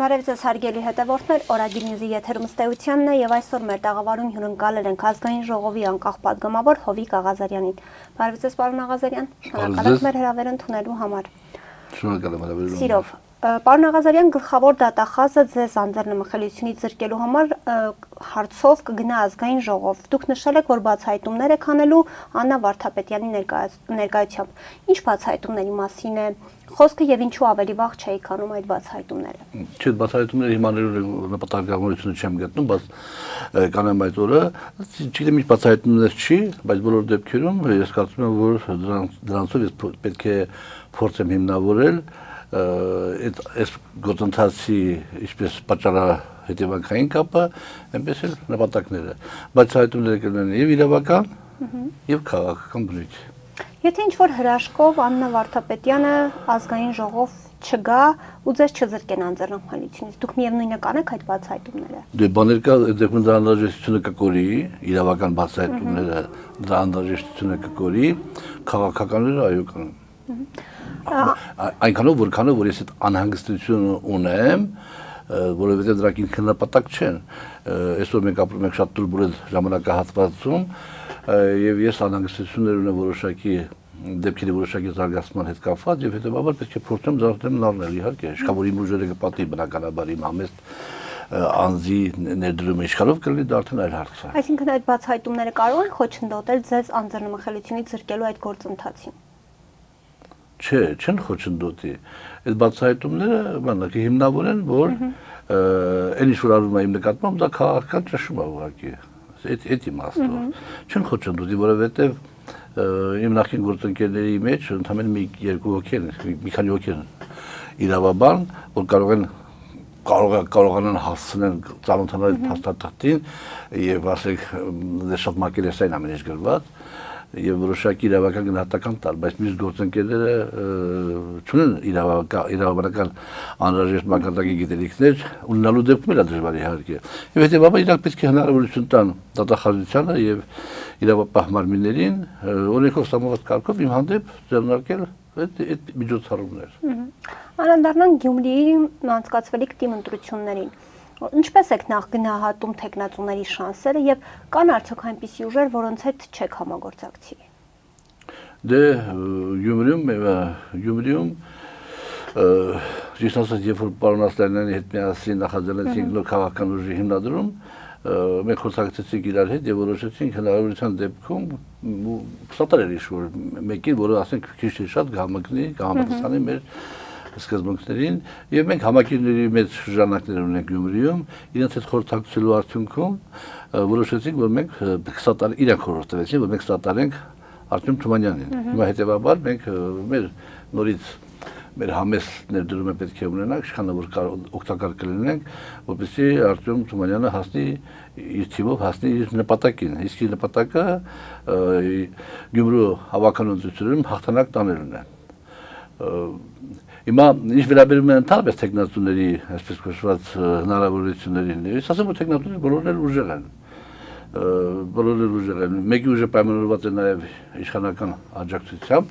Բարև ձեզ հարգելի հետևորդներ, Օրագիր Նյուզի եթերում ստեյությանն է եւ այսօր մեր տաղավարում հյուրընկալել ենք ազգային ժողովի անկախ падգամավոր Հովիկ Աղազարյանին։ Բարև ձեզ, պարոն Աղազարյան, շնորհակալ ենք մեր հրավերը ընդունելու համար։ Շնորհակալ եմ հրավերին։ Սիրով, պարոն Աղազարյան, գլխավոր դատախազը ձեզ անձեռնմխելիությունից զրկելու համար հարցով կգնա ազգային ժողով։ Դուք նշել եք, որ բացահայտումներ եք անելու Աննա Վարդապետյանի ներկայությամբ։ Ինչ բացահայտումների մասին է խոսքը եւ ինչու ավելի վաղ չէիք անում այդ բացահայտումները։ Չէ, բացահայտումները հիմա նպատակավորությունը չեմ գտնում, բայց կանեմ այդ օրը, չգիտեմ ինչ բացահայտումներ չի, բայց բոլոր դեպքերում ես կարծում եմ, որ դրանցով ես պետք է փորձեմ հիմնավորել այս գործընթացի ինչպես պատճառահետևանքային կապը, այնպես էլ նպատակները։ Բացահայտումները կլինեն եւ իրավական, եւ քաղաքական բնույթ։ Եթե ինչ-որ հրաշքով Աննա Վարդապետյանը ազգային ժողով չգա ու ձեզ չզրկեն անձեռնմխելիությունից, դուք միևնույնը կանեք այդ բացահայտումները։ Դե բաներ կա, դեպքում դրա անհրաժեշտությունը կկորի, իրավական բացահայտումները դրա անհրաժեշտությունը կկորի, քաղաքականները այո կանեն։ Այնքանով որքանով որ ես այդ անհանգստությունը ունեմ, որովհետև դրանք ինքն նպատակ չեն։ Այսօր մենք ապրում ենք շատ տուրբուլենտ ժամանակահատվածում եւ ես անհանգստություններ ունեմ որոշակի դեպքերի որոշակի զարգացման հետ կապված եւ հետեւաբար պետք է փորձեմ դրանց լարնել իհարկե իշխավոր իմ ուժերը կպատի բնականաբար իմ համեստ անձի ներդրումը իշխանով կլինի դա արդեն այլ հարց է։ Այսինքն այդ բացահայտումները կարող են խոչընդոտել ձեզ անձեռնմխելիությունից զրկելու այդ գործընթացին։ Չէ, չեն խոչընդոտի։ Այդ բացահայտումները բանակ հիմնավորեն, որ այն ինչ որ արվում է իմ նկատմամբ, դա քաղաքական ճնշում է ուղղակի։ Այդ իմաստով։ Չեն խոչընդոտի, որովհետև իմ նախկին գործընկերների մեջ ընդամենը մի երկու հոգի են, մի քանի հոգի են իրավաբան, որ կարողանան հասցնել ծանոթանալ փաստաթղթին եւ ասենք շատ մակերեսային ամեն ինչ գրված եւ որոշակի իրավական գնահատական տալ, բայց մյուս գործընկերները չունեն իրավաբանական անհրաժեշտ մակարդակի գիտելիքներ ունենալու դեպքում էլ դժվար իհարկե։ Եվ հետեւաբար իրանք պետք է հնարավորություն տան դատախազությանը եւ իրավապահմարմիններին օրենքով սահմանված կարգով իմ հանդեպ ձեռնարկել այդ միջոցառումներ։ Անդրադառնանք Գյումրիի անցկացվելիք թիմ ընտրություններին։ Ինչպես եք նախ գնահատում թեկնածուների շանսերը եւ կան արդյոք այնպիսի ուժեր, որոնց հետ չեք համագործակցի։ Դե Գյումրիում ճիշտ ասած, երբ որ պարոն Ասլանյանի հետ միասին նախաձեռնեցինք նոր քաղաքական ուժի հիմնադրում, մենք խոսակցեցինք իրար հետ եւ որոշեցինք հնարավորության դեպքում սատար էր իշ որ մեկին, որը ասենք քիչ շատ կհամընկնի, կհամապատասխանի մեր սկզբունքներին եւ մենք համակիրների մեծ շրջանակներ ունենք Գյումրիում, իրենց հետ խորհրդակցելու արդյունքում որոշեցինք, որ մենք կսատարենք, իրանք խորհրդեցին, որ մենք կսատարենք Արտյոմ Թումանյանին։ Հիմա հետեւաբար մենք մեր նորից մեր համեստ ներդրումը պետք է ունենանք, ինչքան որ օգտակար կլինենք, որպեսզի Արտյոմ Թումանյանը հասնի իր թիմով հասնի իր նպատակին։ Իսկ իր նպատակը Գյումրու հավաքանություններում հաղթանակ տանելն է։ Հիմա ինչ վերաբերում է ընդհանրապես տեխնատուների, այսպես կոչված հնարավորություններին, ես ասեմ, որ տեխնատուները բոլորն էլ ուժեղ են։ Մեկի ուժը պայմանավորված է նաև իշխանական աջակցությամբ,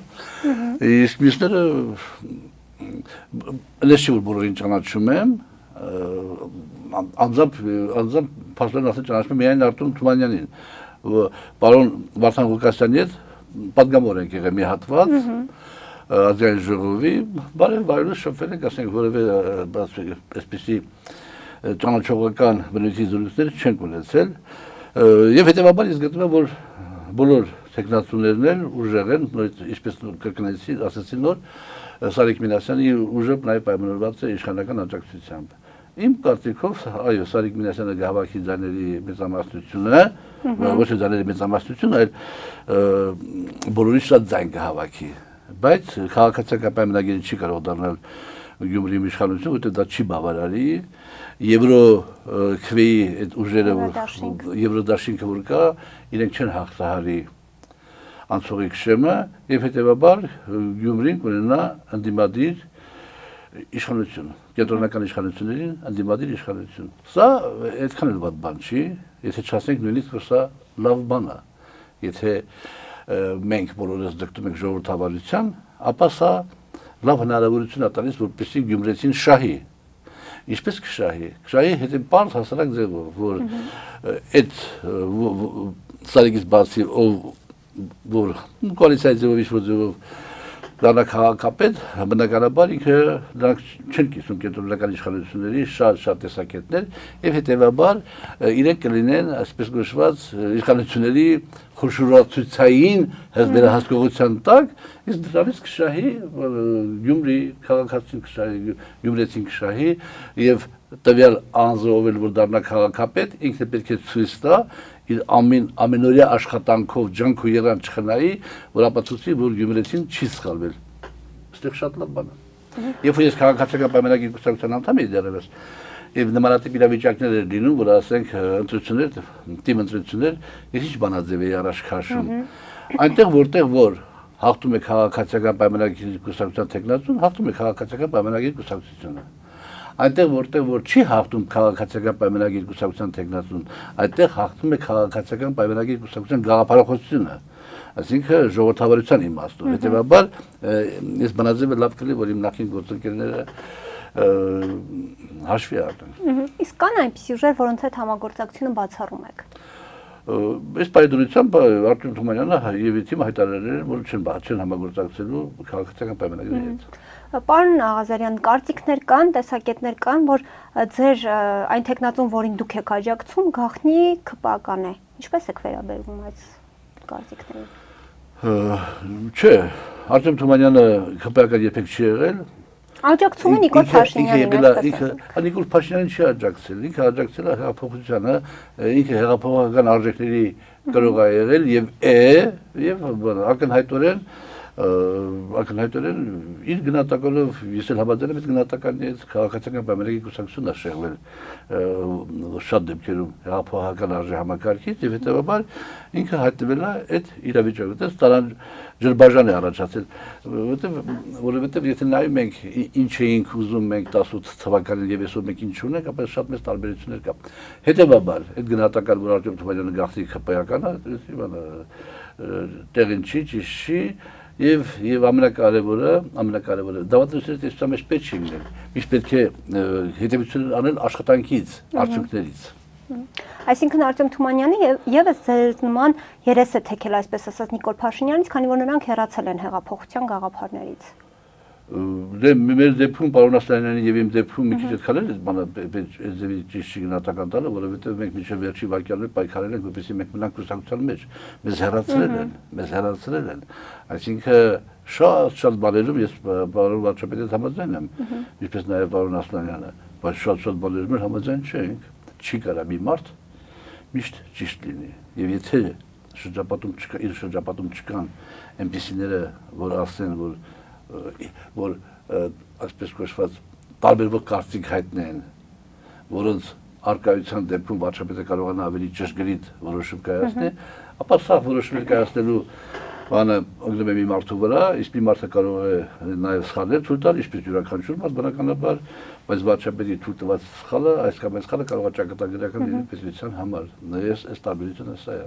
իսկ մյուսները լեշ որ բոլորին ճանաչում եմ, անձամբ փաստորեն ասած ճանաչում եմ միայն Արտյոմ Թումանյանին, պարոն Վարդան Ղուկասյանի հետ պատգամավոր ենք եղել մի հատված, ազգային ժողովի, բարևայրուս շփվել ենք, ասենք, որևէ այսպիսի ճանաչողական բնույթի զրույցներ չենք ունեցել, եւ հետեւաբար ես գտնում եմ, որ բոլոր տեխնատուներն էլ ուժեղ են, ինչպես կրկնեցի, ասեցի նոր, Սարիկ Մինասյանի ուժը նաեւ պայմանավորված է իշխանական աջակցությամբ։ Իմ կարծիքով, այո, Սարիկ Մինասյանը գահավաքի ձայների մեծամասնությունը, ոչ թե ձայների մեծամասնությունը, այլ բոլորի շատ ձայն գահավաքի։ Բայց քաղաքացիական պայմանագիրը չի կարող դառնալ Գյումրիի իշխանություն, որտեղ դա չի բավարարի, Եվրոքվեի այդ ուժերը, Եվրոդաշինքը որ կա, իրենք չեն հաղթահարի անցողիկ շեմը եւ հետեւաբար Գյումրին կունենա ընդդիմադիր իշխանություն, կենտրոնական իշխանություններին ընդդիմադիր իշխանություն։ Սա այդքան էլ վատ բան չի, եթե չասենք նույնիսկ որ սա լավ բան է։ Եթե մենք բոլորս դգտում ենք ժողովրդավարության, ապա սա լավ հնարավորություն է տալիս, որպեսզի գյումրեցին շահի Ինչպես կշահի հետո բարձ հասարակ ձևով, որ այդ սարիկից բացի որ կոալիցիայի ձևով ինչ-որ ձևով դառնա քաղաքապետ, բնականաբար ինքը դրանք չեն կիսում կենտրոնական իշխանությունների շատ տեսակետներ եւ հետեւաբար իրենք կլինեն այսպես կոչված իշխանությունների խոշորացուցային վերահսկողության տակ, իսկ դրանից կշահի Գյումրի քաղաքացին կշահի, Գյումրեցին կշահի եւ տվյալ անձով որ դառնա քաղաքապետ, ինքը պետք է ցույց տա իր ամենօրյա աշխատանքով ջանք ու եղան չխնայի, որ ապացուցի, որ Գյումրեցին չի սխալվել։ Այստեղ շատ լավ բան է։ Երբ որ ես քաղաքացիական պայմանագրի կուսակցության անդամ էի դեռևս, եւ նմանատիպ իրավիճակներ էր լինում, որ ասենք ընտրություններ, թիմ ընտրություններ, ես ինչ բանաձև էի առաջ քաշում։ Այնտեղ որտեղ որ հաղթում է քաղաքացիական պայմանագրի կուսակցության տեխնացուն, հաղթում է քաղաքացիական պայմանագրի կուսակցությունը։ Այնտեղ որտեղ որ չի հաղթում քաղաքացիական պայմանագրի կուսակցության տեխնացուն, այդտեղ հաղթում է քաղաքացիական պայմանագրի կուսակցության գաղափարախոսությունը, այսինքն ժողովրդավարության իմաստով։ Հետևաբար ես բանաձևը լավ կլինի, որ իմ նախին գործընկերները հաշվի առնեն։ Իսկ կան այնպիսի ուժեր, որոնց հետ համագործակցությունը բացառում եք։ Այս պայմանությամբ Արտем Թումանյանը եւ թիմը հայտարարել են, որ չեն համագործակցելու քաղաքացիական պայմանագրի հետ։ Պարոն Աղազարյան, կարծիքներ կան, տեսակետներ կան, որ ձեր այն տեխնացուն, որին դուք եք աջակցում, գաղտնի ԿՊԱ-ական է։ Ինչպես եք վերաբերվում այս կարծիքներին։ Չէ, Արտем Թումանյանը ԿՊԱ-ական երբեք չի եղել։ Աջակցում է Նիկոլ Փաշինյանին, Նիկոլ Փաշինյանին չի աջակցել, ինքը աջակցել է հեղափոխությանը, ինքը հեղափոխական արժեքների կրող է եղել եւ ակնհայտորեն իր գնահատականով ես էլ համաձայն եմ այդ գնահատականի հետ քաղաքացիական պայմանագրի կուսակցությունն է շեղվել շատ դեպքերում հեղափոխական արժե համակարգից եւ հետեւաբար ինքը հայտնվել է այդ իրավիճակում այդպես տարան ջրբաժան է առաջացել որովհետեւ եթե նայում ենք ինչ էինք ուզում մենք 18 թվականին եւ այսօր մենք ինչ ունենք ապա շատ մեծ տարբերություններ կա հետեւաբար այդ գնահատական որ Արտем Թումանյանը գաղտնի ԿՊԱ-ական է տեղին չի ճիշտ չի Եվ ամենակարևորը դավադրությունների տեսության մեջ պետք չի լինել։ Միշտ պետք է հետևություն անել աշխատանքից, արդյունքներից։ Այսինքն Արտем Թումանյանի եւս ձեր նման երես է թեքել, այսպես ասած, Նիկոլ Փաշինյանից, քանի որ նրանք հեռացել են հեղափոխության գաղափարներից։ Մեր դեպքում պարոն Ասլանյանի եւ իմ դեպքում մի քիչ այդքան է բանը ձևի ճիշտ գնահատական տալը, որովհետեւ մենք մինչեւ վերջի վայրկյաններ պայքարել ենք, որպեսզի մենք մնանք կուսակցության մեջ։ Մեզ հեռացրել են։ Այսինքն շատ բաներում ես պարոն վարչապետի հետ համաձայն եմ, ինչպես նաեւ պարոն Ասլանյանը, բայց շատ բաներում էլ համաձայն չենք։ Չի կարա մի մարդ միշտ ճիշտ լինի։ Եվ եթե շրջապատում չկան այնպիսիները, որ ասեն, որ այսպես կոչված տարբերվող կարծիք հայտնեն, որոնց արկայության դեպքում վարչապետը կարողանա ավելի ճշգրիտ որոշում կայացնի, ապա սա որոշումներ կայացնելու բանը ընկնում է մի մարդու վրա, իսկ մի մարդը կարող է նաև սխալներ թույլ տալ, ինչպես յուրաքանչյուր մարդ բնականաբար, բայց վարչապետի թույլ տված սխալը, այս կամ այս սխալը կարող է ճակատագրական դեպքության համար։ Այս տարբերությունը սա է։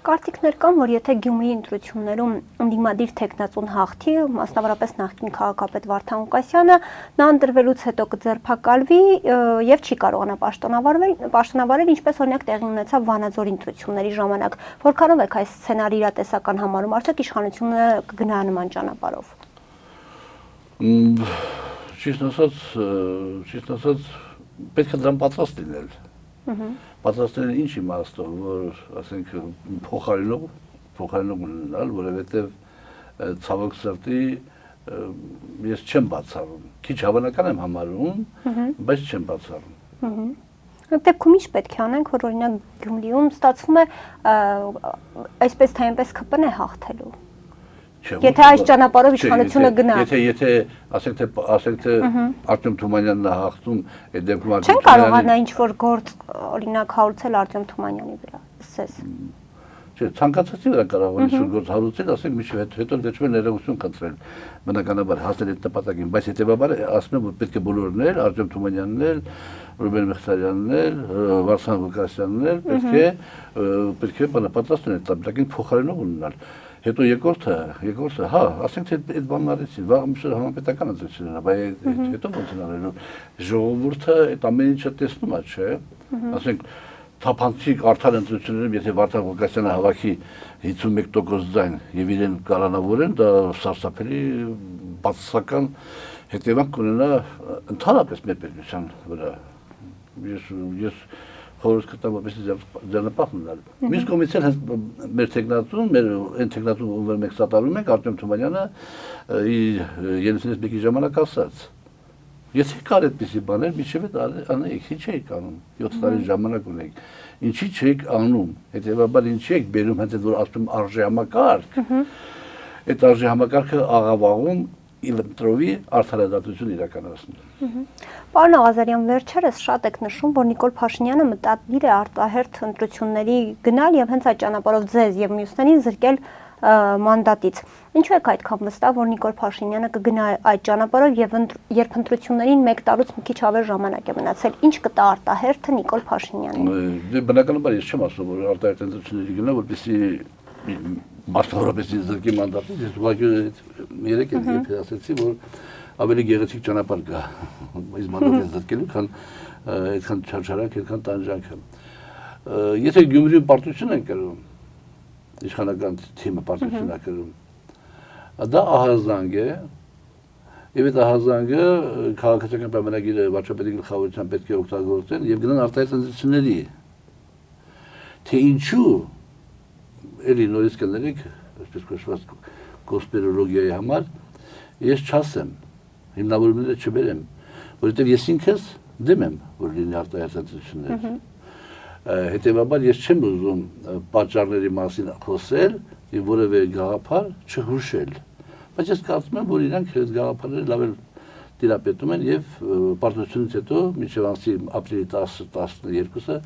Կարծիքներ կան, որ եթե Գյումրիի ընտրություններում ընդդիմադիր տեխնացուն հաղթի, մասնավորապես նախկին քաղաքապետ Վարդան Ղուկասյանը, նա ընտրվելուց հետո կձերբակալվի եւ չի կարողանա պաշտոնավարել, ինչպես օրինակ տեղի ունեցավ Վանաձորի ընտրությունների ժամանակ։ Որքանով եք այս սցենարի իրատեսական համարում, արդյոք իշխանությունը կգնա նման ճանապարհով։ Ճիշտ ասած, պետք է դրան պատրաստ լինել։ Պատրաստել ինչ իմաստով, որ ասենք փոխարինող ունենալ, որովհետև ցավոք սրտի ես չեմ բացառում, քիչ հավանական եմ համարում, բայց չեմ բացառում։ Այդ դեպքում ինչ պետք է անենք, որ օրինակ Գյումրիում ստացվում է այսպես թե այնպես ԿՊ-ն է հաղթելու։ Եթե այս ճանապարհով իշխանությունը գնա։ Եթե ասենք թե Արտем Թումանյանն է հաղթում, այդ դեպքում Չեն կարողանա ինչ-որ գործ օրինակ հարուցել Արտем Թումանյանի վրա, ասես։ Չէ, ցանկացածի վրա կարող է ինչ-որ գործ հարուցել, ասենք միջև հետո դեպքում ներողություն խնդրել, բնականաբար հասնել այդ նպատակին, բայց հետեւաբար ասում եմ, որ պետք է բոլորն էլ, Արտем Թումանյանն էլ, Ռուբեն Մխիթարյանն էլ, Վարդան Ղուկասյանն էլ պետք է պատրաստ լինել այդ նպատակին փոխարինող ունենալ։ Հետո երկրորդը, հա, ասենք թե այդ բանն արեցին, վաղ միշտ համապետական ընտրությունն է, բայց հետո ոնց են արելու։ Ժողովուրդը այդ ամեն ինչը տեսնում է, չէ՞։ Ասենք թափանցիկ արդար ընտրություններում, եթե Վարդան Ղուկասյանը հավաքի 51% ձայն եւ իրեն կառանավորեն, դա սարսափելի բացասական հետևանք կունենա ընդհանրապես մեր պետության վրա։ Ես խորհուրդ կտամ, որպեսզի ձեռնպահ մնալ։ Մյուս կողմից էլ հենց մեր տեխնատուն, մեր այն տեխնատուն, ում մենք սատարում ենք, Արտեմ Թումանյանը իր 31-ի ժամանակ ասաց. Եթե կար այդպիսի բաներ, միջև անեիք, ինչ էիք անում, 7 տարի ժամանակ ունեիք, ինչի չէիք անում, հետևաբար ինչի եք բերում հենց այդ որ ասում արժեհամակարգ, այդ արժեհամակարգը աղավաղում ինտրովի արդարադատություն իրականացնում։ Պարոն Աղազարյան, վերջերս շատ եք նշում, որ Նիկոլ Փաշինյանը մտադիր է արտահերթ ընտրությունների գնալ եւ հենց այդ ճանապարհով ձեզ եւ մյուսներին զրկել մանդատից։ Ինչու եք այդքան վստահ, որ Նիկոլ Փաշինյանը կգնա այդ ճանապարհով եւ երբ ընտրություններին 1 տարուց մի քիչ ավելի ժամանակ է մնացել, ինչ կտա արտահերթը Նիկոլ Փաշինյանին։ Դե բնականաբար ես չեմ ասում, որ արտահերթ ընտրությունների գնա, որպեսզի մասնավորապես զրկի մանդատից, ես ուղղակի երեք երբ ասացի, որ ավելի գեղեցիկ ճանապարհ կա այս մանդատից զրկելու, քան այդքան չարչարանք, այդքան տանջանքը։ Եթե Գյումրի պարտություն են կրում, իշխանական թիմը պարտություն է կրում, դա ահազանգ է, եւ այդ ահազանգը քաղաքացիական պայմանագիրը վարչապետի գլխավորությամբ պետք է օգտագործեն եւ գնան արտահայտ ընտրությունների։ Թե ինչու էլի նորից կներեք, այսպես կոչված կոնսպիրոլոգիայի համար, ես չասեմ, հիմնավորումները չբերեմ, որովհետև ես ինքս դեմ եմ, որ լինի արտահայտ ընտրություններ։ Հետևաբար ես չեմ ուզում պատճառների մասին խոսել եւ որևէ գաղափար չհուշել։ Բայց ես կարծում եմ, որ իրանք այդ գաղափարները լավ տիրապետում են եւ պարտությունից հետո մինչեւ ամսի ապրիլի 10-12-ը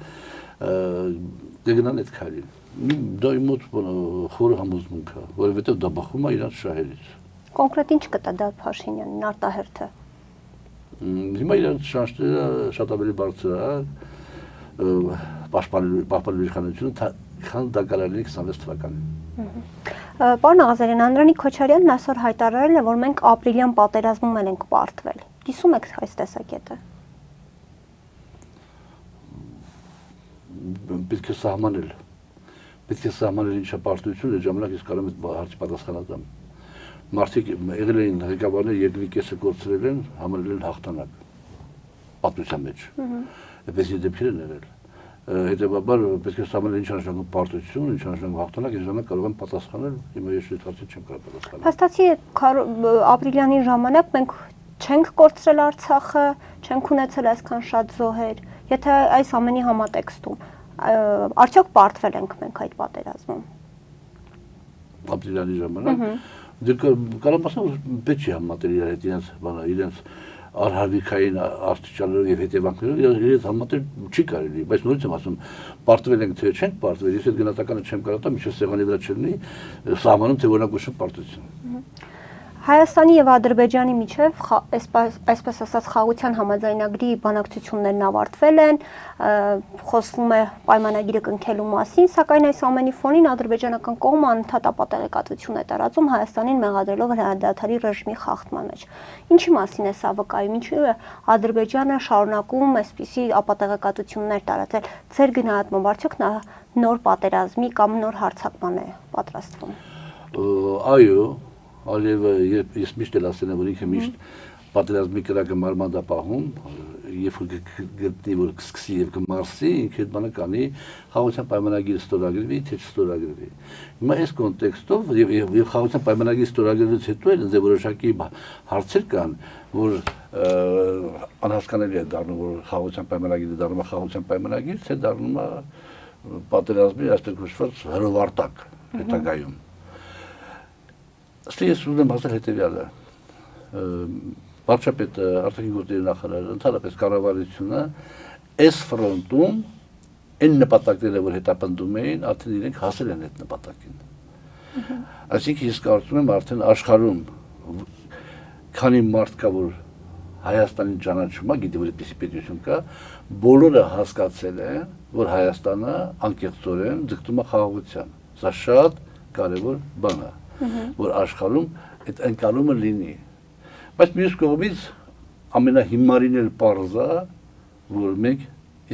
կգնան այդ քայլին։ Դա իմ մոտ խորը համոզմունք է, որովհետև դա բախում է իրանց շահերից։ Կոնկրետ ինչ կտա դա Փաշինյանին արտահերթը։ Հիմա իրանց շանսները շատ ավելի բարձր է, պաշտպանելու իշխանությունը, քան դա կարելի է 26 թվականին։ Պարոն Աղազարյան, Անդրանիկ Քոչարյանն այսօր հայտարարել է, որ մենք ապրիլյան պատերազմում ենք պարտվել։ Կիսում եք այս տեսակետը։ Պետք է սահմանել։ Պետք է սահմանել ինչա պարտություն, այդ ժամանակ ես կարող եմ հարցի պատասխանած եմ։ Մարդիկ եղել էին ղեկավարներ, երկրի կեսը կորցրել են, համարել են հաղթանակ պատմության մեջ։ Այդպես դեպքեր են եղել։ Հետևաբար պետք է սահմանել ինչ նշանակում պարտություն, ինչ նշանակում հաղթանակ, այս ժամանակ կարող եմ պատասխանել, հիմա ես այդ հարցին չեմ կարող պատասխանել։ Փաստացի ապրիլյանի ժամանակ մենք չենք կորցրել Արցախը, չենք ունեցել այսքան շատ զոհեր։ Եթե այս ամենի համատեքստում արդյոք պարտվել ենք մենք այդ պատերազմում։ Ապրիլյանի ժամանակ կարող ասեմ, որ պետք չի համատել իրար հետ իրենց արհավիկային աստիճաններով եւ հետևանքներով իրենց համատել չի կարելի, բայց նորից եմ ասում, պարտվել ենք թե չենք պարտվել, ես այդ գնահատականը չեմ կարող տալ, միշտ սեղանի վրա չլինի սահմանում, թե որոնք ուշը պարտություն։ Հայաստանի եւ Ադրբեջանի միջև այսպես ասած խաղաղության համաձայնագրի բանակցություններն ավարտվել են, խոսվում է պայմանագիրը կնքելու մասին, սակայն այս ամենի ֆոնին ադրբեջանական կողմը անընդհատ ապատեղեկատվություն է տարածում Հայաստանին մեղադրելով հրադադարի ռեժիմի խախտման մեջ։ Ինչի մասին է սա վկայում, ինչու է Ադրբեջանը շարունակում այսպիսի ապատեղեկատվություններ տարածել։ Ձեր գնահատմամբ արդյոք նա նոր պատերազմի կամ նոր հարձակման է պատրաստվում։ Այո, Ալիևը ես միշտ էլ ասել եմ, որ ինքը միշտ պատերազմի կրակը մարմադ է պահում, երբ որ գտնի, որ կսկսի եւ կմարսի, ինքը այդ բանը կանի խաղաղության պայմանագիրը ստորագրվի, թե չստորագրվի։ Հիմա այս կոնտեքստով եւ խաղաղության պայմանագիրը ստորագրելուց հետո էլ դե որոշակի հարցեր կան, որ անհասկանալի է դառնում, որ խաղաղության պայմանագիրը դառնում է խաղաղության պայմանագիր, թե դառնում է պատերազմի այսպես կոչված հրովարտակ հետագայում։ Ստի ես ուզում ասել հետևյալը, վարչապետը, արտաքին գործերի նախարարը, ընդհանրապես կառավարությունը այս ֆրոնտում այն նպատակները, որ հետապնդում էին, արդեն իրենք հասել են այդ նպատակին։ Այսինքն ես կարծում եմ արդեն աշխարհում քանի մարդ կա, որ Հայաստանին ճանաչում է, գիտի որ այդպիսի պետություն կա, բոլորը հասկացել են, որ Հայաստանը անկեղծորեն ձգտում է խաղաղության։ Սա շատ կարևոր բան է, որ աշխարհում այդ ընկալումը լինի։ Բայց մյուս կողմից ամենահիմարին էլ պարզ է, որ մենք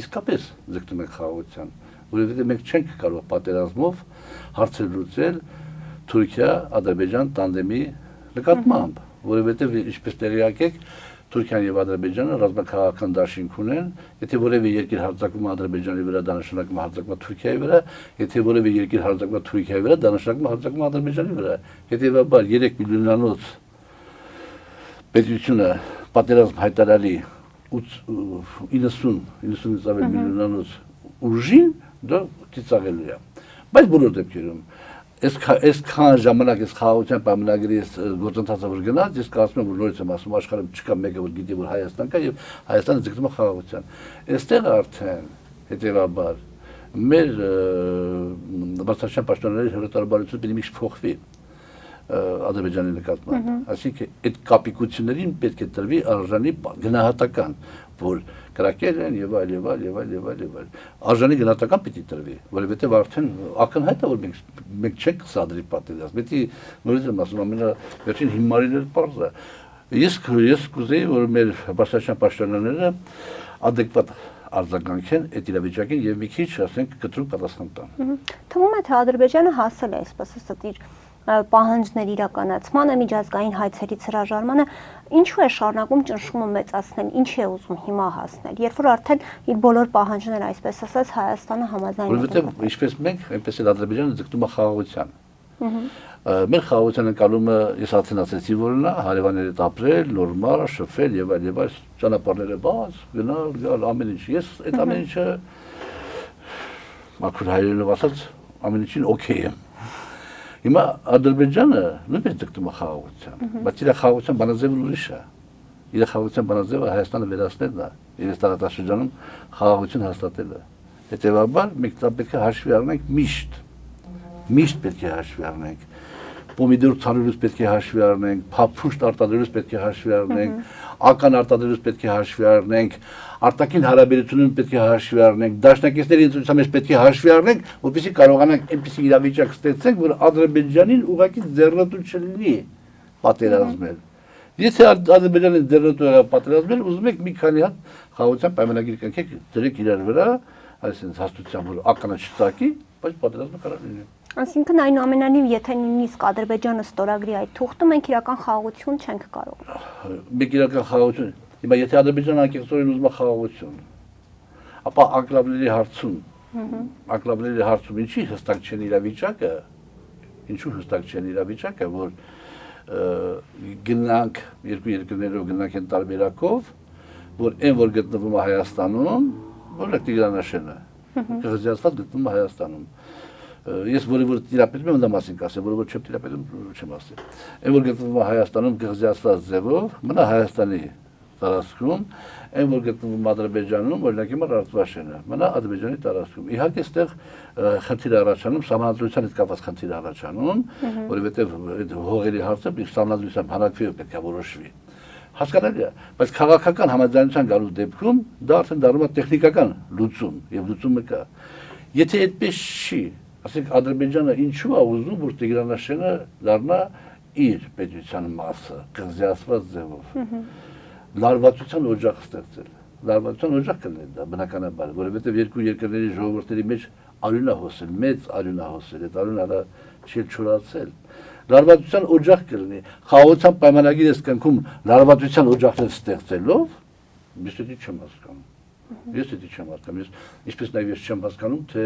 իսկապես ձգտում ենք խաղաղության, որովհետև մենք չենք կարող պատերազմով հարցեր լուծել Թուրքիա-Ադրբեջան տանդեմի նկատմամբ, որովհետև ինչպես տեղյակ եք, Թուրքիան եւ Ադրբեջանը ռազմաքաղաքական դաշինք ունեն, եթե որևէ երկիր հարձակվում է Ադրբեջանի վրա, դա նշանակում է հարձակվում է Թուրքիայի վրա, եթե որևէ երկիր հարձակվում է Թուրքիայի վրա, դա նշանակում է հարձակվում է Ադրբեջանի վրա։ Հետևաբար 3 միլիոնանոց պետությունը պատերազմ հայտարարի 90-ից ավել միլիոնանոց ուժին դա ծիծաղելու է։ Բայց բոլոր դեպքերում այսքան ժամանակ այս խաղաղության պայմանագրի գործընթացը որ գնաց, ես կարծում եմ որ նորից եմ ասում աշխարհում չկա մեկը որ գիտի որ Հայաստան կա եւ Հայաստանը ձգտում է խաղաղության։ Այստեղ արդեն հետեւաբար մեր բարձրացան պաշտոնների հրատարակությունը պետք է միշտ փոխվի Ադրբեջանի նկատմամբ։ Այսինքն այդ կապիկություններին պետք է տրվի արժանի գնահատական, որ կրակել են եւ այլ եւ այլ եւ այլ եւ այլ եւ այլ։ Արժանի գնահատական պետք է տրվի, որովհետեւ արդեն ակնհայտ է որ մենք չենք սադրի պատերազմ։ Պետք է նորից եմ ասում ամենավերջին հիմարին էլ պարզ է։ Ես կուզեի որ մեր բարձրացան պաշտոնյաները adekvat արձագանքեն այդ իրավիճակին եւ մի քիչ ասենք կտրուկ պատասխան տան։ Թվում է թե Ադրբեջանը հասել է այսպես ասած իր պահանջների իրականացմանը, միջազգային հայցերից հրաժարմանը, ինչու է շարունակում ճնշումը մեծացնել, ինչի է ուզում հիմա հասնել, երբ որ արդեն իր բոլոր պահանջները, այսպես ասած, Հայաստանը համաձայնել է։ Որովհետև ինչպես մենք, այնպես էլ Ադրբեջանը ձգտում է խաղաղության։ Մեր խաղաղության ընկալումը ես արդեն ասացի որ նա հարևանների հետ ապրել, նորմալ, շփվել եւ այլ ճանապարհները բաց, գնալ, գալ ամեն ինչ։ Ես այդ ամեն ինչը մաքուր հայերենով ասած ամեն ինչին օքեյ եմ։ Հիմա Ադրբեջանը նույնպես ձգտում է խաղաղության, բայց իր խաղաղության բանաձևը ուրիշ է։ Իր խաղաղության բանաձևը Հայաստանը վերացնելն է, իր տարածաշրջանում խաղաղություն հաստատելը։ Հետևաբար մենք դա պետք է հաշվի առնենք միշտ պետք է հաշվի առնենք։ Պոմիդոր ցանելուց պետք է հաշվի առնենք, փափուշտ արտադրելուց պետք է հաշվի առնենք, ական արտադրելուց պետք է հաշվի առնենք, արտաքին հարաբերությունում պետք է հաշվի առնենք, դաշնակիցների ինտերեսության մեջ պետք է հաշվի առնենք, որպեսզի կարողանանք այնպիսի իրավիճակ ստեղծենք, որ Ադրբեջանին ուղղակի ձեռնտու չլինի պատերազմել։ Եթե Ադրբեջանին ձեռնտու եղավ պատերազմել, ուզում եք մի քանի հատ խաղաղության պայմանագիր կնքեք, դրեք իրար վրա, այսինքն հաստատության, որ ականը չծակի, բայց պատերազմը կարող լինի։ Այսինքն այնուամենայնիվ, եթե նույնիսկ Ադրբեջանը ստորագրի այդ թուղթը, մենք իրական խաղաղություն չենք կարող։ Մենք իրական խաղաղություն, հիմա եթե Ադրբեջանը անկեղծորեն ուզում է խաղաղություն, ապա անկլավների հարցում ինչի հստակ չեն իրավիճակը, ինչու հստակ չեն իրավիճակը, որ գնանք երկու երկրներով գնանք են տարբերակով, որ այն որ գտնվում է Հայաստանում, որ Տիգրանաշենը կղզիացված գտնվում է Հայաստանում։ Ես որևէ տիրապետում եմ դա մասին կասեմ, որովհետև չեմ տիրապետում չեմ ասել։ Այն որ գտնվում է Հայաստանում գղզիացված ձևով, մնա Հայաստանի տարածքում, այն որ գտնվում է Ադրբեջանում, օրինակ հիմա Ռարդվաշենը, մնա Ադրբեջանի տարածքում։ Իհարկե այստեղ խնդիր առաջանում, սահմանադրության հետ կապված խնդիր առաջանում, որովհետև այդ հողերի հարցը սահմանադրությամբ հանրակրվի պետք է որոշվի։ Հասկանալի է, բայց քաղաքական համաձայնության գալու դեպքում դա արդեն դառնում է տեխնիկական լուծում եւ լուծումը կա։ Եթե այդպես չի, ասենք Ադրբեջանը ինչու է ուզում, որ Տիգրանաշենը դառնա իր պետության մասը, կղզիացված ձևով։ Լարվածության օջախ ստեղծել։ Լարվածության օջախ կլինի դա բնականաբար, որովհետև երկու երկրների ժողովուրդների մեջ արյուն է հոսել, մեծ արյուն է հոսել, այդ արյունը չի չորացել։ Լարվածության օջախ կլինի։ Խաղաղության պայմանագիր ես կնքում լարվածության օջախներ ստեղծելով, ես դա չեմ հասկանում։ Ես ինչպես նաև ես չեմ հասկանում, թե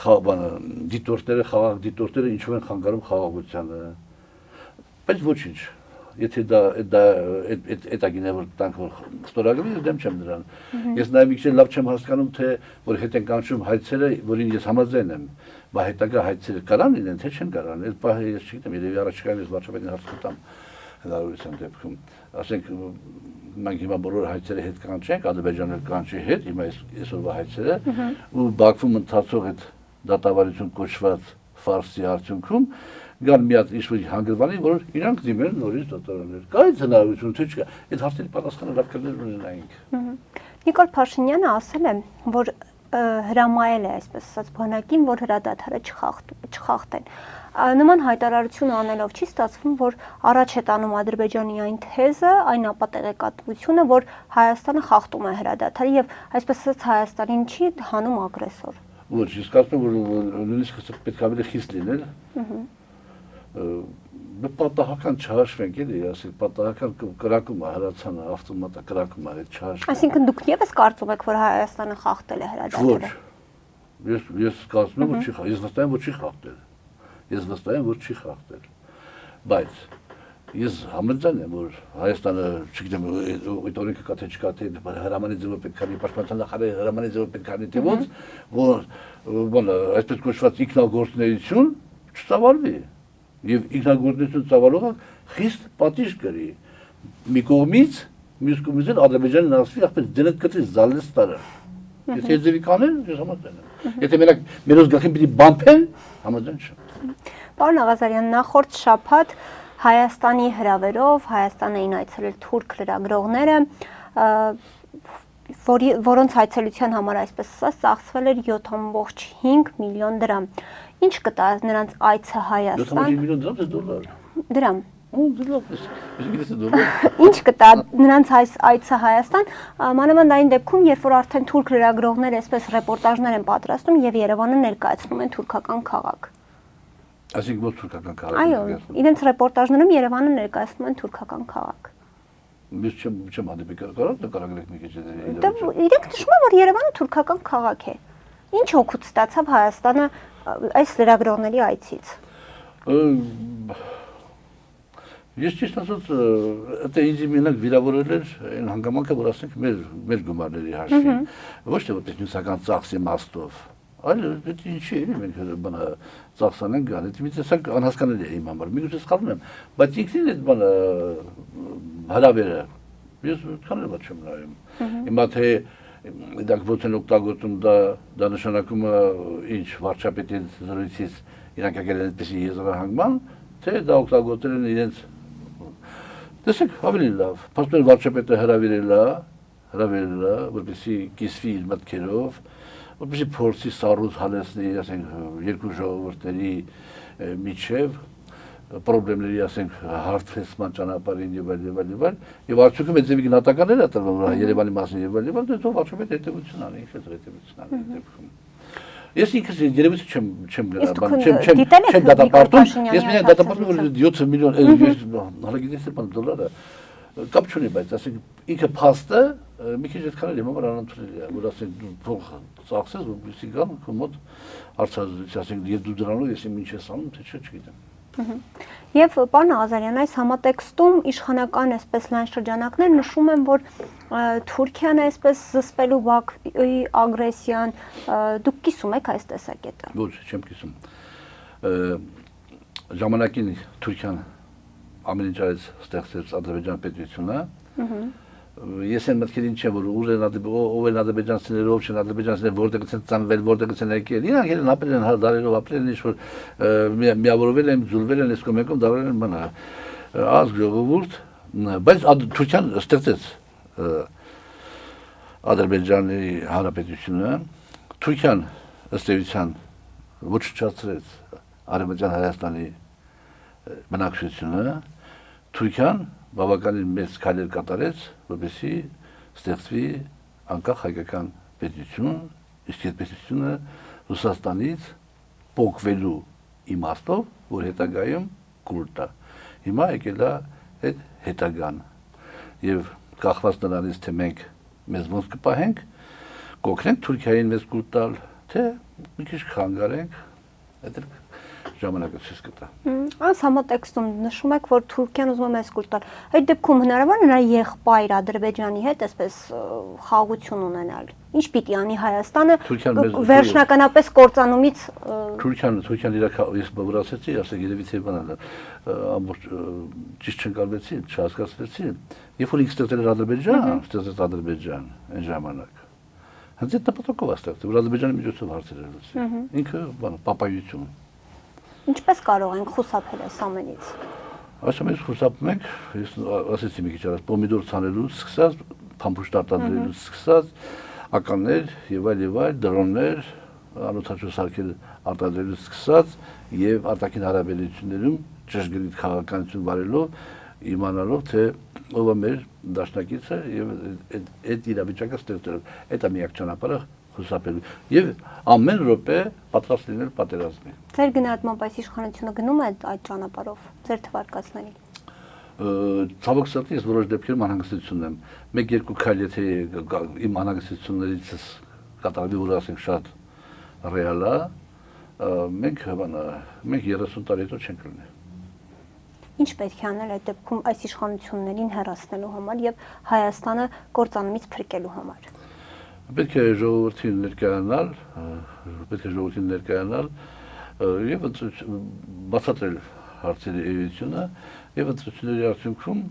խաղաղ դիտորդները ինչու են խանգարում խաղաղությանը։ Բայց ոչինչ։ Եթե դա այդագին է որ տանք որ ստորագրի, ես դեմ չեմ դրան։ Ես նաև մի քիչ լավ չեմ հասկանում, թե որ հետ են կանչում հայցերը, որին ես համաձայն եմ, բայց հետագա հայցերը կարան լինեն, թե չեն կարան։ Այդ պահը ես չգիտեմ, երևի առաջիկայում ես վարչապետին հարց կտամ հնարավորության դեպքում։ Ասենք մենք հիմա բոլոր հայցերը հետ կանչենք, Ադրբեջանը կանչի հետ, հիմա այսօրվա հայցերը ու Բաքվում ընթացող այդ դատավարություն կոչված ֆարսի արդյունքում գան մի հատ ինչ-որ հանգրվանի, որ իրանք դիմեն նորից դատարաններ։ Կա այդ հնարավորություն, թե չկա։ Այդ հարցերի պատասխանը լավ կներ ունենայինք։ Նիկոլ Փաշինյանը ասել է, որ հրամայել է այսպես ասած բանակին, որ հրադադարը չխախտեն։ Նման հայտարարություն անելով չի ստացվում, որ առաջ է տանում Ադրբեջանի այն թեզը, այն ապատեղեկատվությունը, որ Հայաստանը խախտում է հրադադարը եւ այսպես ասած Հայաստանին չի հանում ագրեսոր։ Ոչ, ես կարծում եմ, որ նույնիսկ պետք է ավելի խիստ լինել։ Պատահական չհաշվենք էլի, ասել պատահական կրակում է հրացանը, ավտոմատը կրակում է, այդ չհաշվենք։ Այսինքն դուք եւս կարծում եք, որ Հայաստանը խախտել է հրադադարը։ Ոչ, ես կարծում եմ, որ չի խախտել, ես վստահ եմ, որ չի խախտել։ Ես վստահ եմ, որ չի խախտել։ Բայց ես համաձայն եմ, որ Հայաստանը, չգիտեմ, այդ օրենքը կա թե չկա, թե հրամանի ձևով պետք է լինի, պաշտպանության նախարարի հրամանի ձևով պետք է լինի, թե ոնց, որ այսպես կոչված ինքնագործունեություն չծավալվի։ Եվ ինքնագործունեություն ծավալողը խիստ պատիժ կրի։ Մի կողմից, մյուս կողմից էլ Ադրբեջանն ասվի, ախպեր դենդ կտրի զալեստարը։ Եթե այդ ձևի կանեն, ես համաձայն եմ։ Եթե մենակ մերոս գլխին պիտի բամփեն, համաձայն չեմ։ Պարոն Աղազարյան, նախորդ շաբաթ Հայաստանի հրավերով Հայաստան էին այցելել թուրք լրագրողները, որոնց այցելության համար այսպես ասած ծախսվել էր 7.5 միլիոն դրամ։ Ինչ կտա նրանց այցը Հայաստան։ 7.5 միլիոն դրամ, դոլար։ Դրամ։ Դոլար։ Ինչ կտա նրանց այցը Հայաստան, մանավանդ այն դեպքում, երբ որ արդեն թուրք լրագրողները այսպես ռեպորտաժներ են պատրաստում եւ Երևանը ներկայացնում են թուրքական քաղաք։ Այսինքն ոչ թուրքական քաղաք։ Այո, իրենց ռեպորտաժներում Երևանը ներկայացնում են թուրքական քաղաք։ Ես չեմ հանդիպել, կարող նկարագրեք մի քիչ դեր։ Դա իրենք նշում են, որ Երևանը թուրքական քաղաք է։ Ինչ օգուտ ստացավ Հայաստանը այս լրագրողների այցից։ Ես ճիշտ ասած, դա ինձ մենակ վիրավորել էր այն հանգամանքը, որ ասենք մեր գումարների հաշվին, ոչ թե որպես նյութական ծախսի իմաստով, այլ դա ինչի է, մենք բանը ծախսանենք գան, դա մի տեսակ անհասկանալի է իմ համար, միգուցե սխալվում եմ, բայց ինքնին այդ բանը հրավերը, ես քան էլ չեմ նայում, հիմա թե դա ոչ են օգտագործում, դա նշանակում է ինչ վարչապետի զրույցից իրանք եկել են այդպիսի եզրահանգման, թե դա օգտագործել են իրենց տեսեք, ավելի լավ, փաստորեն վարչապետը հրավիրել է, որպեսզի կիսվի իր մտքերով, որպեսզի փորձի սառույց հալեցնի, ասենք, երկու ժողովուրդների միջև, պրոբլեմների, ասենք, հարթեցման ճանապարհին եւ այլ, եւ արդյունքում այդ ձևի գնահատականներ է տրվում Երևանի մասին եւ այլ, դա վարչապետը հետևություն անի, ինչ է հետևություն անի դեպքում։ Ես ինքս երևի չեմ դատապարտում, ես միայն դատապարտում որ 7 միլիոն հալագիտես դոլարը կապ չունի, բայց ասենք ինքը փաստը մի քիչ այդքան էլ համար անընդունելի է, որ ասենք դու փող ծախսես, որպեսզի գան քո մոտ հարցազրույց, ասենք եւ դու դրանով ես ինչ ես անում, թե չգիտեմ։ Եվ պարոն Աղազարյան, այս համատեքստում իշխանական այսպես լայն շրջանակներ նշում են, որ Թուրքիան է այսպես զսպելու Բաքվի ագրեսիան, դուք կիսում եք այս տեսակետը։ Ոչ, չեմ կիսում։ Ժամանակին Թուրքիան ամեն ինչ արեց, ստեղծեց Ադրբեջան պետությունը։ Ես այն մտքերին չեմ, որ ով են ադրբեջանցիները, ով չեն ադրբեջանցիները, որտեղ են ծնվել, որտեղ են եկել։ Իրանք էլ ապրել են դարերով, ապրել են ինչ-որ միավորվել են, ձուլվել են, այս կողմեկում դարել են բանը ազգ ժողովուրդ, բայց Թուրքիան ստեղծեց Ադրբեջանի հանրապետությունը, Թուրքիան ըստ էության ոչնչացրեց Արևմտյան Հայաստանի բնակչությունը, Թուրքիան բավականին մեծ քայլեր կատարեց, որպեսզի ստեղծվի անկախ հայկական պետություն, իսկ այդ պետությունը Ռուսաստանից փոխվելու իմաստով, որ հետագայում կուլ տա։ Հիմա եկել է այդ հետագան։ Եվ կախված նրանից, թե մենք մեզ ոնց կպահենք, կօգնենք Թուրքիային մեզ կուլ տալ, թե մի քիչ խանգարենք, այդ ժամանակը ցույց կտա։ Այս համատեքստում նշում եք, որ Թուրքիան ուզում է մեզ կուլ տալ։ Այդ դեպքում հնարավոր է նրա եղբայր Ադրբեջանի հետ այսպես խաղաղություն ունենալ։ Ինչ պիտի անի Հայաստանը վերջնականապես կործանումից Թուրքիան ես բավարարեցի, ասեք երևի թե բանալ ամբողջ ճիշտ չընկալվեցի, չհասկացվեցի։ Երբ որ ինքը ստեղծել էր Ադրբեջան, ստեղծեց Ադրբեջան այն ժամանակ։ Հենց այդ նպատակով է ստեղծել, որ Ադրբեջանի միջոցով հարցեր լուծի։ Ինքը բան պապայություն։ Ինչպես կարող ենք խուսափել այս ամենից։ Այսօր մենք խուսափում ենք, ես ասեցի մի քիչ առաջ, պոմիդոր ցանելուց սկսած, փամփուշտ արտադրելուց սկսած, ականներ եւ այլ դրոններ անօթաչու սարքել արտադրելուց սկսած եւ արտաքին հարաբերություններում ճշգրիտ քաղաքականություն վարելով իմանալով թե ով է մեր դաշնակիցը եւ այդ իրավիճակը ստեղծելով այդ է միակ ճանապարհը խուսափելու եւ ամեն րոպե պատրաստ լինել պատերազմի։ Ձեր գնահատմամբ այս իշխանությունը գնում է այդ ճանապարհով ձեր թվարկածներին։ Ցավոք սրտի ես որոշ դեպքերում անհանգստություն եմ։ 1-2 քայլ եթե իմ անհանգստություններից կատարվի որ ասենք շատ ռեալ է, մենք 30 տարի հետո չենք լինի։ Ինչ պետք է անել այդ դեպքում այս իշխանություններին հեռացնելու համար եւ Հայաստանը կործանումից փրկելու համար։ Պետք է ժողովրդին ներկայանալ եւ բացատրել հարցերի էությունը եւ ընտրությունների արդյունքում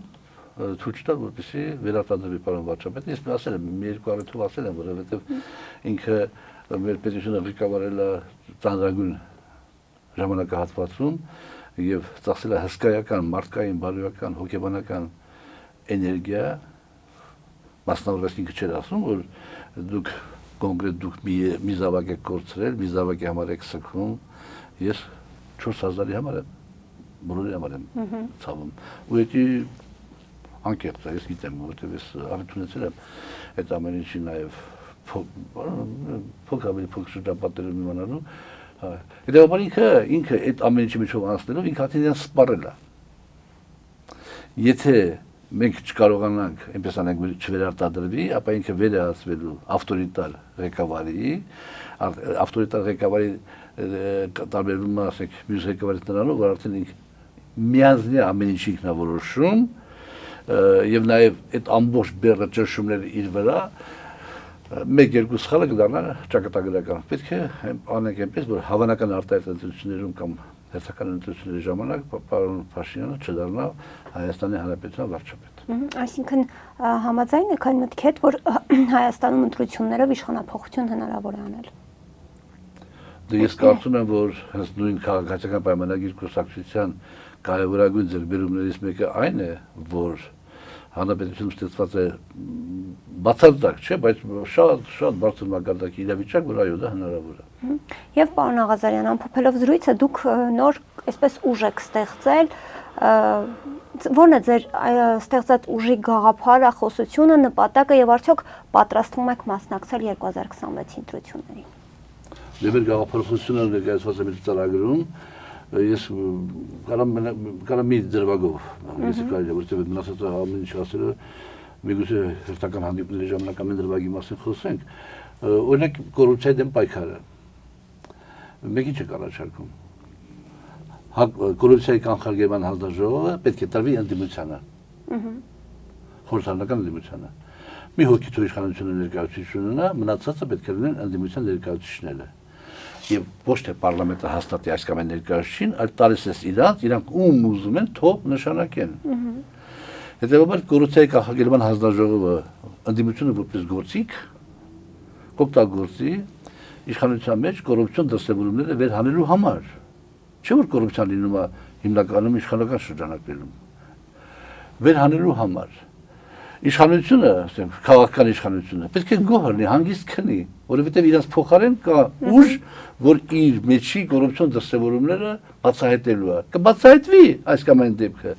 ցույց տալ որպեսզի վերարտադրվի պարոն վարչապետը։ Ես ասել եմ, մի երկու առիթով ասել եմ, որովհետեւ ինքը մեր պետությունը ղեկավարել է ծանրագույն ժամանակահատվածում եւ ծախսել է հսկայական մարդկային, բարոյական, հոգեբանական էներգիա, մասնավորապես ինքը չէր ասում, որ դուք կոնկրետ մի զավակ եք կորցրել, մի զավակի համար եք սգում, ես 4000-ի համար եմ, բոլորի համար եմ ցավում։ Ու դա անկեղծ է, ես գիտեմ, որովհետեւ ես արդյունեցել եմ այդ ամեն ինչի նաեւ փոքր շրջապատերում իմանալու Հետևաբար ինքը այդ ամեն ինչի միջով անցնելով ինքը հատին սպառել է։ Եթե մենք չկարողանանք այնպես անենք չվերարտադրվի, ապա ինքը վեր է հասվելու ավտորիտար ղեկավարի տարբերվում ասենք մյուս ղեկավարից նրանով, որ արդեն ինքը միանձնյա ամեն ինչ ինքն է որոշում եւ նաեւ այդ ամբողջ բեռը ճնշումները իր վրա 1-2 սխալը կդառնա ճակատագրական։ Պետք է անենք այնպես, որ հավանական արտահայտություններում կամ հերթական ընտրությունների ժամանակ պարոն Փաշինյանը չդառնա Հայաստանի Հանրապետության վարչապետ։ Այսինքն համաձայն եք այն մտքի հետ, որ Հայաստանում ընտրություններով իշխանափոխություն հնարավոր է անել։ Դե ես կարծում եմ, որ հենց նույն քաղաքացիական պայմանագիր կուսակցության կարևորագույն ձեռքբերումներից մեկը այն է, որ Հանրապետությունում ստեղծված է բացարձակ, չէ, բայց շատ բարձր մակարդակի իրավիճակ, որ այո, դա հնարավոր է։ Եվ պարոն Աղազարյան, ամփոփելով զրույցը, դուք նոր այսպես ուժ եք ստեղծել, ո՞րն է ձեր ստեղծած ուժի գաղափարը, խոսությունը, նպատակը եւ արդյոք պատրաստվում եք մասնակցել 2026 ընտրություններին։ Դե մեր գաղափարությունը ներկայացված է մեր ծրագրում, ես կարամ մի դրվագով, ես կարելի է, որտեղ մնացածը ամեն ինչ ասելը, միգուցե հերթական հանդիպումների ժամանակ ամեն դրվագի մասին խոսենք, օրինակ կոռուպցիայի դեմ պայքարը, մեկ ինչ է առաջարկում, կոռուպցիայի կանխարգելման հանձնաժողովը պետք է տրվի ընդդիմությանը, խորհրդարանական ընդդիմությանը, մի հոգի թող իշխանությունը ներկայացուցիչ ունենա, մնացածը պետք է լինեն ընդդիմության ներկայացուցիչները։ Եվ ոչ թե պարլամենտը հաստատի այս կամ այն ներկայացուցիչին, այլ տալիս է իրանք ում ուզում են թող նշանակեն։ Հետևաբար կոռուպցիայի կանխարգելման հանձնաժողովը ընդդիմությունը որպես գործիք կօգտագործի իշխանության մեջ կոռուպցիոն դրսևորումները վերհանելու համար։ Չէ՞ որ կոռուպցիան լինում է հիմնականում իշխանական շրջանակներում։ Վերհանելու համար իշխանությունը, ասենք, քաղաքական իշխանությունը պետք է գոհ լինի, հանգիստ քնի, որովհետև իրաց փոխարեն կա ուժ, որ իր մեջի կոռուպցիոն դրսևորումները բացահայտելու է։ Կբացահայտվի այս կամ այն դեպքը։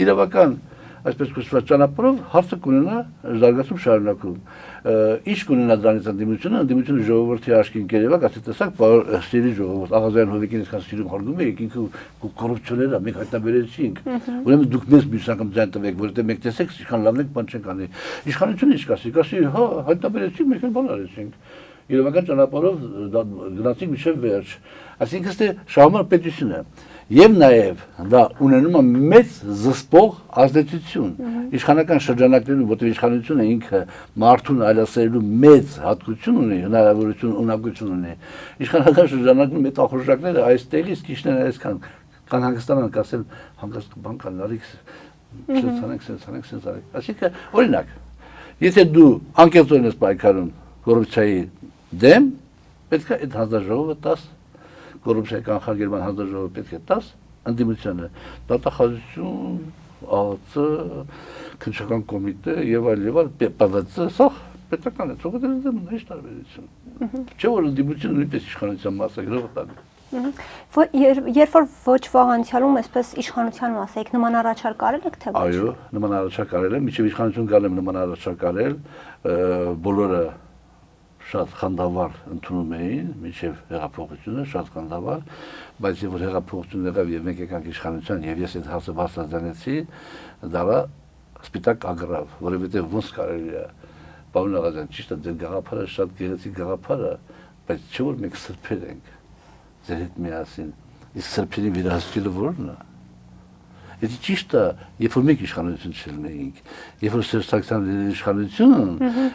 Իրավական այսպես կոչված ճանապարհով հարցը կունենա զարգացում շարունակում։ Ինչ կունենա դրանից ընդդիմությունը ժողովրդի աչքին կերևակ, ասի տեսակ, սիրի ժողովուրդ, Աղազարյան Հովիկին այսքան սիրում հարգում եք, ինքը կոռուպցիոներ է, մենք հայտնաբերեցինք։ Ուրեմն դուք մեզ մյուս անգամ ձայն տվեք, որովհետև մենք տեսեք, իշխան լավն եք, բան չենք անի։ Իշխանությունը ինչ կասի, հա, հայտնաբերեցինք, մենք էլ բան արեցինք։ Իրավական ճանապարհով գնացինք մինչև վերջ։ Այսինքն ստե շահման պետությունը եւ նաեւ դա ունենում է մեծ զսպող ազդեցություն իշխանական շրջանակներում, որտեղ իշխանությունը ինքը մարդուն այլասերելու մեծ հատկություն ունի, հնարավորություն, ունակություն ունի։ Իշխանական շրջանակներում այդ ախորժակները այստեղից քիչն են այսքան կան հանգստանան, կասեն հանգիստ բան կան, նարիք սենց։ Այսինքն օրինակ, եթե դու անկեղծորեն ես պայքարում կոռուպցիայի դեմ, պետք է այդ հանձնաժողովը տաս կոռուպցիայի կանխարգելման հանձնաժողովը պետք է տաս ընդդիմությանը, դատախազություն, ԱԱՑ, քննչական կոմիտե եւ այլ, ՊՎՑ, սա պետական է, ցողոդել դեմ ինչ տարբերություն։ Չէ՞ որ դիպուտին նույնպես իշխանության մասը գրողտան։ Երբ որ ոչ վաղ անցյալում այսպես իշխանության մաս եք նման առաջարկ արել եք թե ոչ։ Այո, նման առաջարկ արել եմ, միջև իշխանություն գալեմ նման առաջարկ արել, բոլորը շատ խանդավառ ընդունում էին, միջև հեղափոխությունը շատ խանդավառ, բայց երբ որ հեղափոխությունն եղավ եւ մենք եկանք իշխանության եւ ես այդ հարցը բարձրացնեցի, դա սպիտակ ագրավ, որովհետեւ ոնց կարելի է պարոն Աղազյան, ճիշտ է, ձեր գաղափարը շատ գեղեցիկ գաղափար է, բայց չէ որ մենք սրբեր ենք ձեր հետ միասին, իսկ սրբերին վերահսկելը որն է։ Եթե ճիշտ է, երբ որ մենք իշխանություն չլինեինք, երբ որ Սերժ Սարգսյանն էր իշխանություն,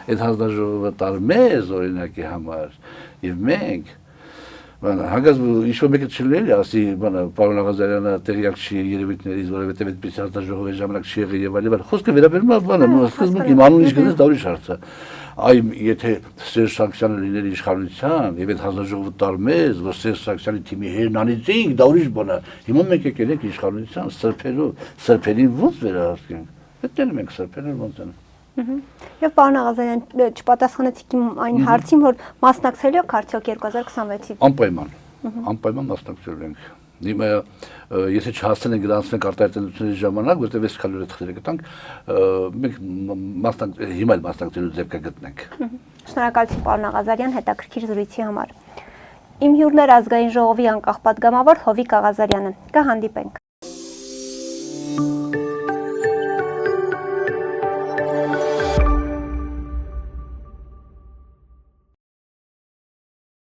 այդ հանձնաժողովը տար մեզ օրինակի համար, եւ մենք հանգած ինչ-որ մեկը չլիներ, ասի, պարոն Աղազարյանը տեղյակ չի երևույթներից, որովհետև այդպես հանձնաժողովի ժամանակ չի եղել եւ այլն, խոսքը վերաբերում է սկզբում իմ անուն ինչ գտես դա ուրիշ հարց է։ Այ եթե Սերժ Սարգսյանը լիներ իշխանության եւ այդ հանձնաժողովը տար մեզ, որ Սերժ Սարգսյանի թիմի հերնանից էինք, դա ուրիշ բան է։ Հիմա մենք եկել ենք իշխանության սրբերին ոնց վերահսկենք։ Պետք է մենք սրբերին ոնց են։ Եվ պարոն Աղազարյան, չպատասխանեցիք իմ այն հարցին, որ մասնակցել եք արդյոք 2026-ի։ Անպայման մասնակցել ենք։ Հիմա եթե չհասցնենք գրանցվենք արտահայտությունների ժամանակ, որտեղ այս քալորը թղթերը գտանք, մենք հիմա էլ մասնակցելու ձև կգտնենք։ Շնորհակալություն պարոն Աղազարյան հետաքրքիր զրույցի համար։ Իմ հյուրներ ազգային ժողովի անկախ պատգամավոր Հովիկ Աղազարյանը։ Կհանդիպենք։